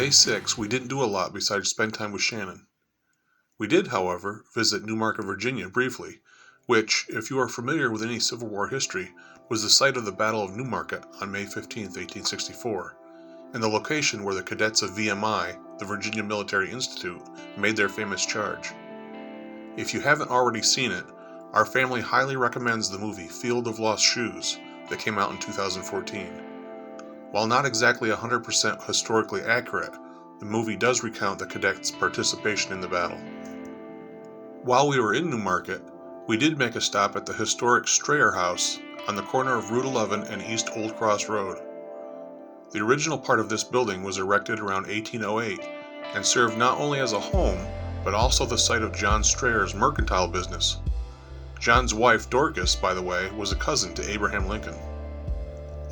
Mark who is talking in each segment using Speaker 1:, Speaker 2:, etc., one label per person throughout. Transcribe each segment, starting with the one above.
Speaker 1: day 6, we didn't do a lot besides spend time with Shannon. We did, however, visit Newmarket, Virginia briefly, which, if you are familiar with any Civil War history, was the site of the Battle of Newmarket on May 15, 1864, and the location where the cadets of VMI, the Virginia Military Institute, made their famous charge. If you haven't already seen it, our family highly recommends the movie Field of Lost Shoes that came out in 2014. While not exactly 100% historically accurate, the movie does recount the cadets' participation in the battle. While we were in Newmarket, we did make a stop at the historic Strayer House on the corner of Route 11 and East Old Cross Road. The original part of this building was erected around 1808 and served not only as a home, but also the site of John Strayer's mercantile business. John's wife, Dorcas, by the way, was a cousin to Abraham Lincoln.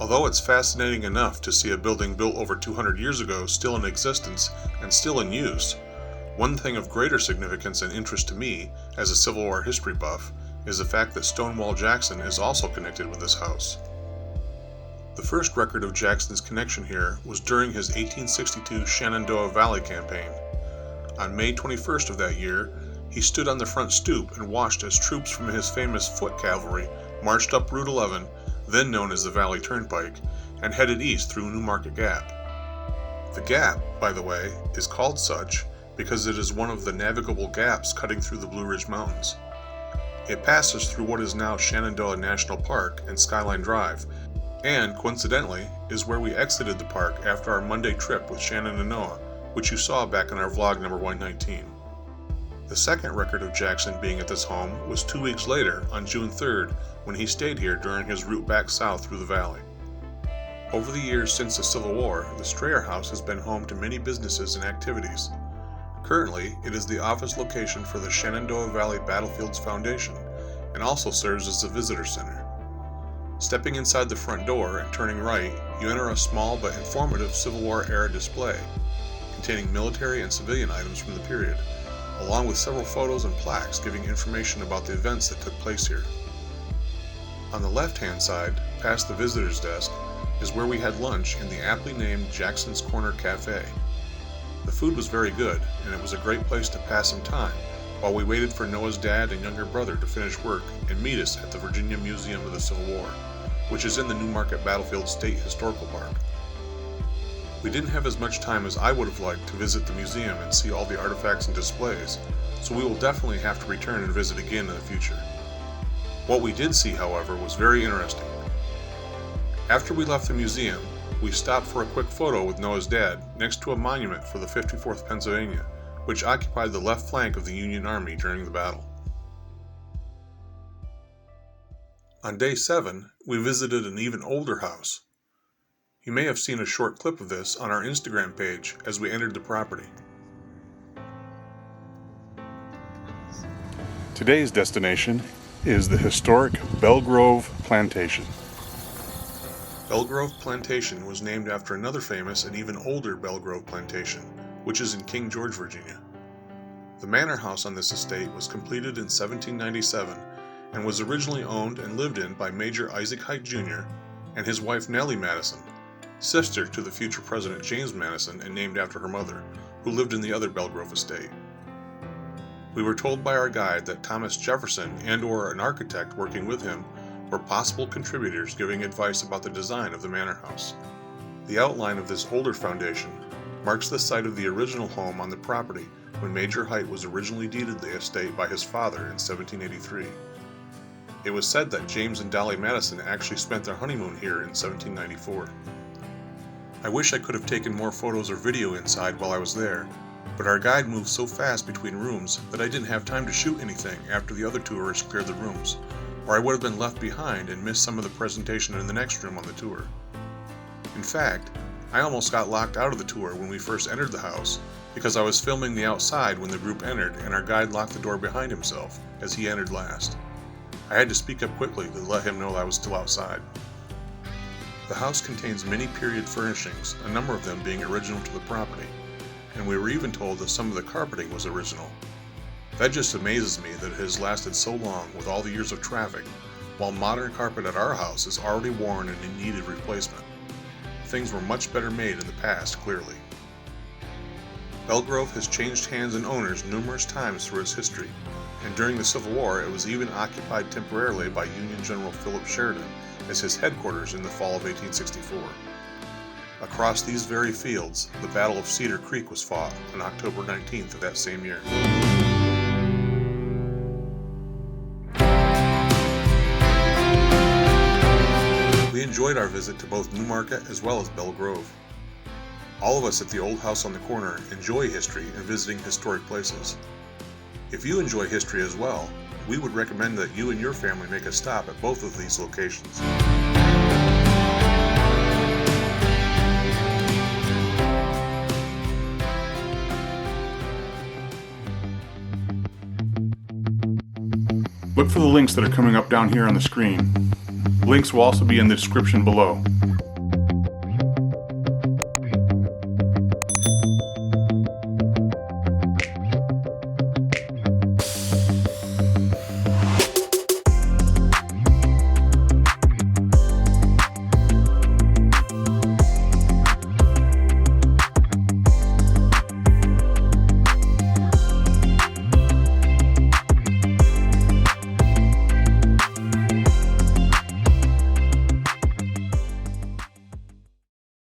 Speaker 1: Although it's fascinating enough to see a building built over 200 years ago still in existence and still in use, one thing of greater significance and interest to me, as a Civil War history buff, is the fact that Stonewall Jackson is also connected with this house. The first record of Jackson's connection here was during his 1862 Shenandoah Valley campaign. On May 21st of that year, he stood on the front stoop and watched as troops from his famous foot cavalry marched up Route 11, then known as the Valley Turnpike, and headed east through Newmarket Gap. The Gap, by the way, is called such because it is one of the navigable gaps cutting through the Blue Ridge Mountains. It passes through what is now Shenandoah National Park and Skyline Drive, and, coincidentally, is where we exited the park after our Monday trip with Shannon and Noah, which you saw back in our vlog number 119. The second record of Jackson being at this home was 2 weeks later, on June 3rd, when he stayed here during his route back south through the valley. Over the years since the Civil War, the Strayer House has been home to many businesses and activities. Currently, it is the office location for the Shenandoah Valley Battlefields Foundation, and also serves as a visitor center. Stepping inside the front door and turning right, you enter a small but informative Civil War era display, containing military and civilian items from the period, along with several photos and plaques giving information about the events that took place here. On the left-hand side, past the visitor's desk, is where we had lunch in the aptly named Jackson's Corner Cafe. The food was very good, and it was a great place to pass some time while we waited for Noah's dad and younger brother to finish work and meet us at the Virginia Museum of the Civil War, which is in the Newmarket Battlefield State Historical Park. We didn't have as much time as I would have liked to visit the museum and see all the artifacts and displays, so we will definitely have to return and visit again in the future. What we did see, however, was very interesting. After we left the museum, we stopped for a quick photo with Noah's dad next to a monument for the 54th Pennsylvania, which occupied the left flank of the Union Army during the battle. On day 7, we visited an even older house. You may have seen a short clip of this on our Instagram page as we entered the property.
Speaker 2: Today's destination is the historic Belle Plantation.
Speaker 1: Belle Plantation was named after another famous and even older Belle Plantation, which is in King George, Virginia. The manor house on this estate was completed in 1797 and was originally owned and lived in by Major Isaac Height Jr. and his wife Nellie Madison, sister to the future President James Madison and named after her mother, who lived in the other Belle estate. We were told by our guide that Thomas Jefferson and/or an architect working with him were possible contributors giving advice about the design of the manor house. The outline of this older foundation marks the site of the original home on the property when Major Height was originally deeded the estate by his father in 1783. It was said that James and Dolly Madison actually spent their honeymoon here in 1794. I wish I could have taken more photos or video inside while I was there, but our guide moved so fast between rooms that I didn't have time to shoot anything after the other tourists cleared the rooms, or I would have been left behind and missed some of the presentation in the next room on the tour. In fact, I almost got locked out of the tour when we first entered the house because I was filming the outside when the group entered and our guide locked the door behind himself as he entered last. I had to speak up quickly to let him know I was still outside. The house contains many period furnishings, a number of them being original to the property, and we were even told that some of the carpeting was original. That just amazes me that it has lasted so long with all the years of traffic, while modern carpet at our house is already worn and in need of replacement. Things were much better made in the past, clearly. Belgrove has changed hands and owners numerous times through its history, and during the Civil War it was even occupied temporarily by Union General Philip Sheridan as his headquarters in the fall of 1864. Across these very fields, the Battle of Cedar Creek was fought on October 19th of that same year. We enjoyed our visit to both Newmarket as well as Belle Grove. All of us at the Old House on the Corner enjoy history and visiting historic places. If you enjoy history as well, we would recommend that you and your family make a stop at both of these locations.
Speaker 2: Look for the links that are coming up down here on the screen. Links will also be in the description below.